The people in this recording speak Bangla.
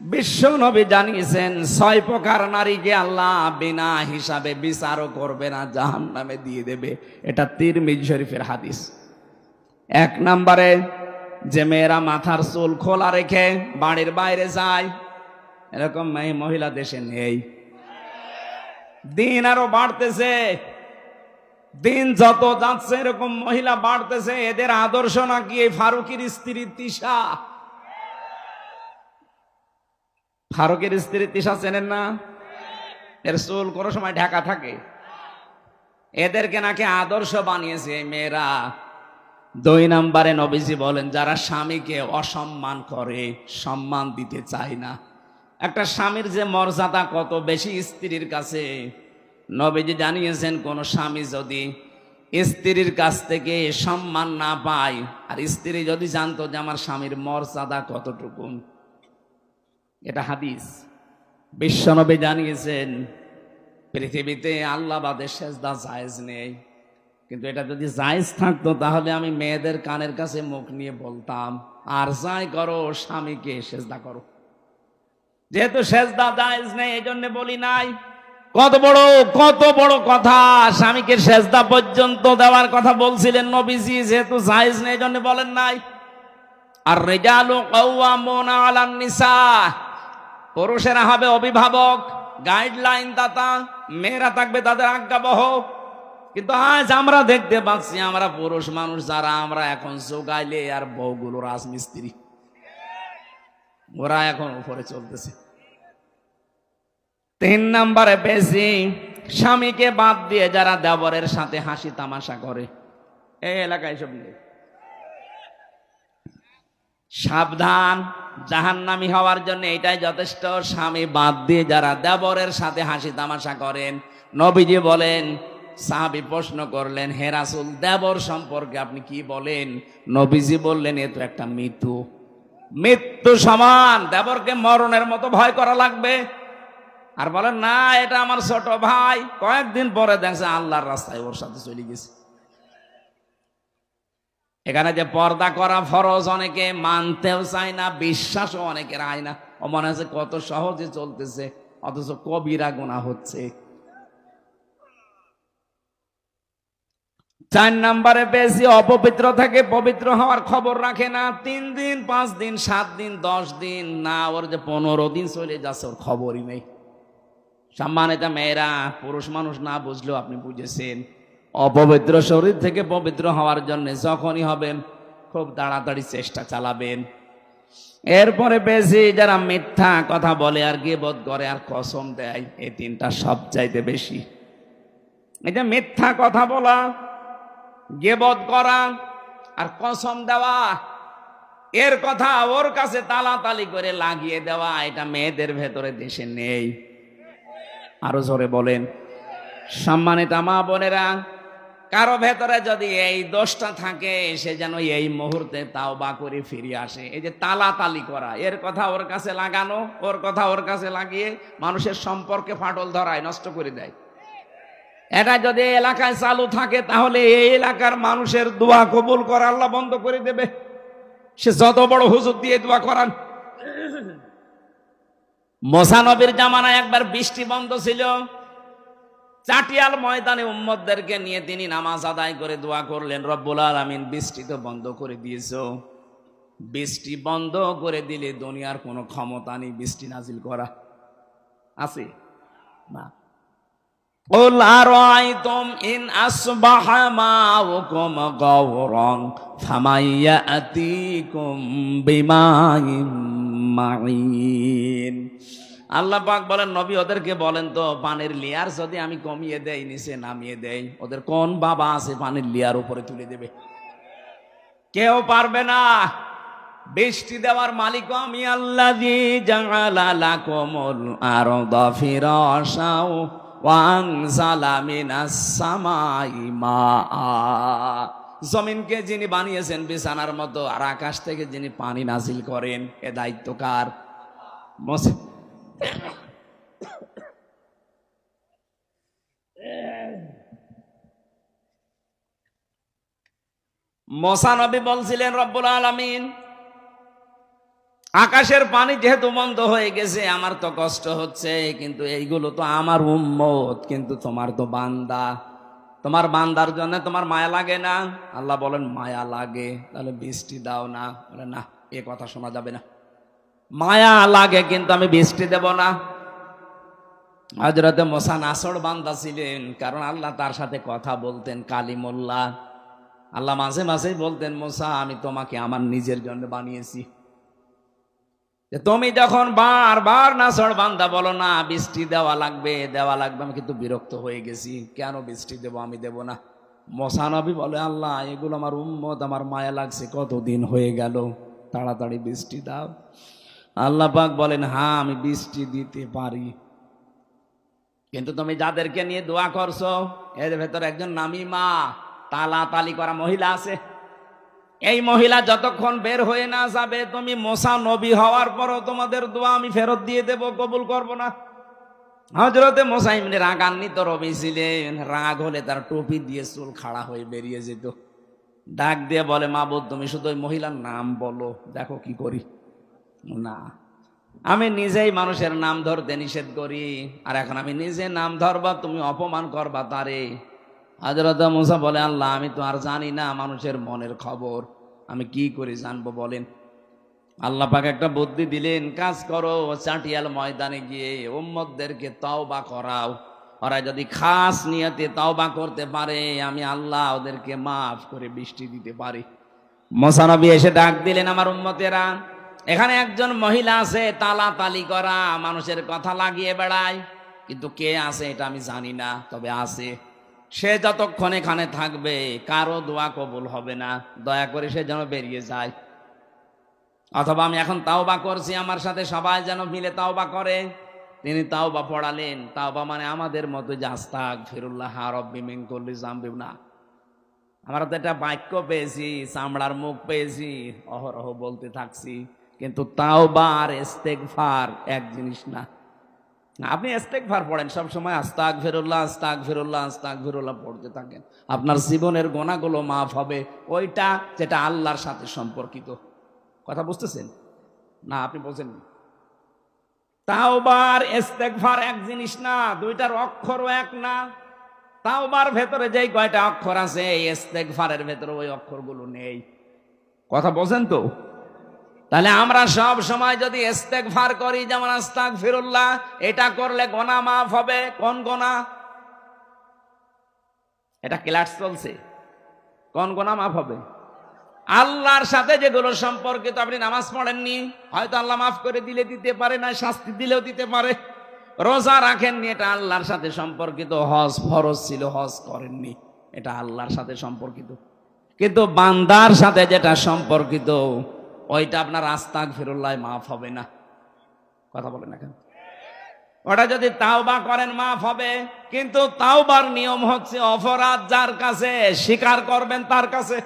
বিশ্ব নবী জানিয়েছেন 6 প্রকার নারীকে আল্লাহ বিনা হিসাবে বিচারও করবে না, জাহান্নামে দিয়ে দেবে। এটা তিরমিজি শরীফের হাদিস। 1 নম্বরে যে মেয়েরা মাথার চুল খোলা রেখে বাড়ির বাইরে যায়, এরকম মহিলা দেশে নেই। দিন আরো বাড়তেছে, দিন যত যাচ্ছে এরকম মহিলা বাড়তেছে। এদের আদর্শ নাকি এই ফারুকের স্ত্রী তিশা। ফারুকের স্ত্রী তিশা চেনেন না? এর চুল কোনো সময় ঢাকা থাকে। এদেরকে নাকি আদর্শ বানিয়েছে এই মেয়েরা। 2 নম্বরে নবীজি বলেন যারা স্বামীকে অসম্মান করে, সম্মান দিতে চায় না। একটা স্বামীর যে মর্যাদা কত বেশি স্ত্রীর কাছে, নবীজি জানিয়েছেন কোন স্বামী যদি স্ত্রীর কাছ থেকে সম্মান না পায়, আর স্ত্রী যদি জানতো যে আমার স্বামীর মর্যাদা কতটুকু, এটা হাদিস। বিশ্বনবী জানিয়েছেন পৃথিবীতে আল্লাহ বাদে সেজদা জায়েজ নেই। কিন্তু এটা যদি জায়েজ থাকতো তাহলে আমি মেয়েদের কানের কাছে মুখ নিয়ে বলতাম, আর যাই করো স্বামীকে সেজদা করো। যেহেতু সেজদা জায়েজ নেই এই জন্য বলি নাই। কত বড় কথা, স্বামীকে সেজদা পর্যন্ত দেওয়ার কথা বলছিলেন নবীজি, যেহেতু জায়েজ নেই এই জন্য বলেন নাই। আর রিজালু কাওয়ামুনা আলান নিসা, পুরুষেরা হবে অভিভাবক, গাইডলাইন দাতা, মেয়েরা থাকবে তাদের আজ্ঞাবহ। কিন্তু আজ আমরা দেখতে পাচ্ছি আমরা পুরুষ মানুষ যারা, আমরা এখন জোগাইলে আর বউগুলো রাজমিস্ত্রি, ওরা এখন উপরে চলতেছে। 3 নম্বরে বেশি স্বামীকে বাদ দিয়ে যারা দেবরের সাথে হাসি তামাশা করে, এই এলাকায় সব নেই। সাবধান, জাহান্নামী হওয়ার জন্য এটাই যথেষ্ট। স্বামী বাদ দিয়ে যারা দেবরের সাথে হাসি তামাশা করেন, নবীজি বলেন, সাহাবী প্রশ্ন করলেন, হে রাসূল দেবর সম্পর্কে আপনি কি বলেন? নবীজি বললেন, এ তো একটা মৃত্যু সমান, দেবরকে মরণের মতো ভয় করা লাগবে। আর বলেন না এটা আমার ছোট ভাই, কয়েকদিন পরে দেখছে আল্লাহর রাস্তায় ওর সাথে চলে গেছে। এখানে যে পর্দা করা ফরজ অনেকে মানতেও চায় না, বিশ্বাসও অনেকের হয় না। ও মনে হচ্ছে কত সহজে চলতেছে, অথচ কবিরা গুনাহ হচ্ছে। 4 নম্বরে বেশি অপবিত্র থেকে পবিত্র হওয়ার খবর রাখে না। 3 দিন 5 দিন 7 দিন 10 দিন না, ওর যে 15 দিন চলে যাচ্ছে ওর খবরই নেই। সম্মানিত মেয়েরা, পুরুষ মানুষ না বুঝলেও আপনি বুঝেছেন, অপবিত্র শরীর থেকে পবিত্র হওয়ার জন্য যখনই হবেন খুব তাড়াতাড়ি চেষ্টা চালাবেন। এরপরে বেশি যারা মিথ্যা কথা বলে আর গীবত করে আর কসম দেয়, এই 3টা সবচাইতে বেশি। এই যে মিথ্যা কথা বলা, গীবত করা আর কসম দেওয়া, এর কথা ওর কাছে তালাতালি করে লাগিয়ে দেওয়া, এটা মেয়েদের ভেতরে দেশে নেই। আরো জোরে বলেন। সম্মানিত মা বোনেরা, কারো ভেতরে যদি এই দোষটা থাকে সে যেন এই মুহূর্তে তাওবা করে ফিরে আসে। এই যে তালাতালি করা, এর কথা ওর কাছে লাগানো, ওর কথা ওর কাছে লাগিয়ে মানুষের সম্পর্কে ফাটল ধরায়, নষ্ট করে দেয়। এটা যদি এলাকায় চালু থাকে তাহলে এই এলাকার মানুষের দোয়া কবুল করা আল্লাহ বন্ধ করে দেবে, সে যত বড় হুজুর দিয়ে দোয়া করান। মুসা নবীর জামানায় একবার বৃষ্টি বন্ধ ছিল, চাটিয়াল ময়দানে উম্মতদেরকে নিয়ে তিনি নামাজ আদায় করে দোয়া করলেন, রব্বুল আলামিন বৃষ্টি তো বন্ধ করে দিয়েছো, বৃষ্টি বন্ধ করে দিলে দুনিয়ার কোনো ক্ষমতা নেই বৃষ্টি নাজিল করা, আছে না? قل أرأيتم إن أصبح ماؤكم غورا فمن يأتيكم بماء معين। আল্লাহ পাক বলেন, নবী ওদেরকে বলেন তো পানির লেয়ার যদি আমি কমিয়ে দেই, নিচে নামিয়ে দেই, ওদের কোন বাবা আছে পানির লেয়ার উপরে তুলে দেবে? কেউ পারবে না। বৃষ্টি দেওয়ার মালিক আমি আল্লাযী জাআলা লাকুমুল আরদা ফিরাশাও ওয়া আনজালা মিনাস সামাই মাআ। জমিনকে যিনি বানিয়েছেন বিছানার মতো, আর আকাশ থেকে যিনি পানি নাজিল করেন, এ দায়িত্ব কার? মুসা নবী বলছিলেন, রব্বুল আলামিন আকাশের পানি যেহেতু বন্ধ হয়ে গেছে, আমার তো কষ্ট হচ্ছে, কিন্তু এইগুলো তো আমার উম্মত, কিন্তু তোমার তো বান্দা, তোমার বান্দার জন্য তোমার মায়া লাগে না? আল্লাহ বলেন মায়া লাগে, তাহলে বৃষ্টি দাও না। বলে না, এ কথা শোনা যাবে না, মায়া লাগে কিন্তু আমি বৃষ্টি দেব না। হযরতে মুসা নাছড় বান্দা ছিলেন, কারণ আল্লাহ তার সাথে কথা বলতেন কালিমুল্লাহ। আল্লাহ মাঝে মাঝে বলতেন, মুসা আমি তোমাকে আমার নিজের জন্য বানিয়েছি, যে তুমি যখন বারবার নাছড় বান্দা বলো না বৃষ্টি দেওয়া লাগবে দেওয়া লাগবে, আমি কিন্তু বিরক্ত হয়ে গেছি, কেন বৃষ্টি দেব, আমি দেব না। মুসা নবী বলে, আল্লাহ এগুলো আমার উম্মত, আমার মায়া লাগছে, কতদিন হয়ে গেল, তাড়াতাড়ি বৃষ্টি দাও। আল্লাহ পাক বলেন, হ্যাঁ আমি বৃষ্টি দিতে পারি, কিন্তু তুমি যাদেরকে নিয়ে দোয়া করছো এর ভেতর একজন নামিমা, তালা তালি করা মহিলা আছে। এই মহিলা যতক্ষণ বের হয়ে না যাবে, তুমি মুসা নবী হওয়ার পরও তোমাদের দোয়া আমি ফেরত দিয়ে দেব, কবুল করব না। হযরতে মুসা এমনি রাগান্বিত রবি ছিলেন, রাগ হলে তার টুপি দিয়ে চুল খাড়া হয়ে বেরিয়ে যেত। ডাক দিয়ে বলে, মাবুদ তুমি শুধু ওই মহিলার নাম বলো, দেখো কি করি। না, আমি নিজেই মানুষের নাম ধরতে নিষেধ করি, আর এখন আমি নিজে নাম ধরবা, তুমি অপমান করবা তারে। হযরত মুসা বলে, আল্লাহ আমি তো আর জানি না মানুষের মনের খবর, আমি কি করে জানবো বলেন। আল্লাহ পাক একটা বুদ্ধি দিলেন, কাজ করো, চাটিয়াল ময়দানে গিয়ে উম্মতদেরকে তওবা করাও, ওরা যদি খাস নিয়তে তওবা করতে পারে, আমি আল্লাহ ওদেরকে মাফ করে বৃষ্টি দিতে পারি। মুসা নবী এসে ডাক দিলেন, আমার উম্মতেরা, এখানে একজন মহিলা আছে তালা তালি করা, মানুষের কথা লাগিয়ে বেড়ায়, কিন্তু কে আছে এটা আমি জানি না, তবে আছে। সে যতক্ষণ এখানে থাকবে কারো দোয়া কবুল হবে না, দয়া করে সে যেন বেরিয়ে যায়, অথবা আমি এখন তাওবা করছি, আমার সাথে সবাই যেন মিলে তাওবা করে। তিনি তাওবা পড়ালেন। তাওবা মানে আমাদের মতো যে আস্তাগফিরুল্লাহ রাব্বি মিন কুল্লি যামবি না, আমরা তো এটা বাক্য পেয়েছি, চামড়ার মুখ পেয়েছি, অহরহ বলতে থাকছি, কিন্তু তাওবা আর ইস্তেগফার এক জিনিস না। আপনি ইস্তেগফার পড়েন সব সময়, আস্তাগফিরুল্লাহ আস্তাগফিরুল্লাহ আস্তাগফিরুল্লাহ পড়তে থাকেন, আপনার জীবনের গুনাহগুলো মাফ হবে, ওইটা যেটা আল্লাহর সাথে সম্পর্কিত। কথা বুঝতেছেন না? আপনি বলছেন তাওবার ইস্তেগফার এক জিনিস না, দুইটার অক্ষরও এক না। তাওবার ভেতরে যেই কয়টা অক্ষর আছে, ইস্তেগফারের ভেতরে ওই অক্ষরগুলো নেই। কথা বলছেন তো? তাহলে আমরা সব সময় যদি ইস্তেগফার করি, যেমন আস্তাগফিরুল্লাহ, এটা করলে গুনাহ মাফ হবে। কোন গুনাহ? এটা ক্লাস চলছে, কোন গুনাহ মাফ হবে? আল্লাহর সাথে যেগুলো সম্পর্কিত। আপনি নামাজ পড়েননি, হয়তো আল্লাহ মাফ করে দিলে দিতে পারে, না শাস্তি দিলেও দিতে পারে। রোজা রাখেননি, এটা আল্লাহর সাথে সম্পর্কিত। হজ ফরজ ছিল, হজ করেননি, এটা আল্লাহর সাথে সম্পর্কিত। কিন্তু বান্দার সাথে যেটা সম্পর্কিত, ওইটা আপনার আস্তাগফিরুল্লাহ মাফ হবে না। কথা বলেন না কেন? ওটা যদি তাওবা করেন মাফ হবে, কিন্তু তাওবার নিয়ম হচ্ছে অপরাধ যার কাছে স্বীকার করবেন তার কাছে।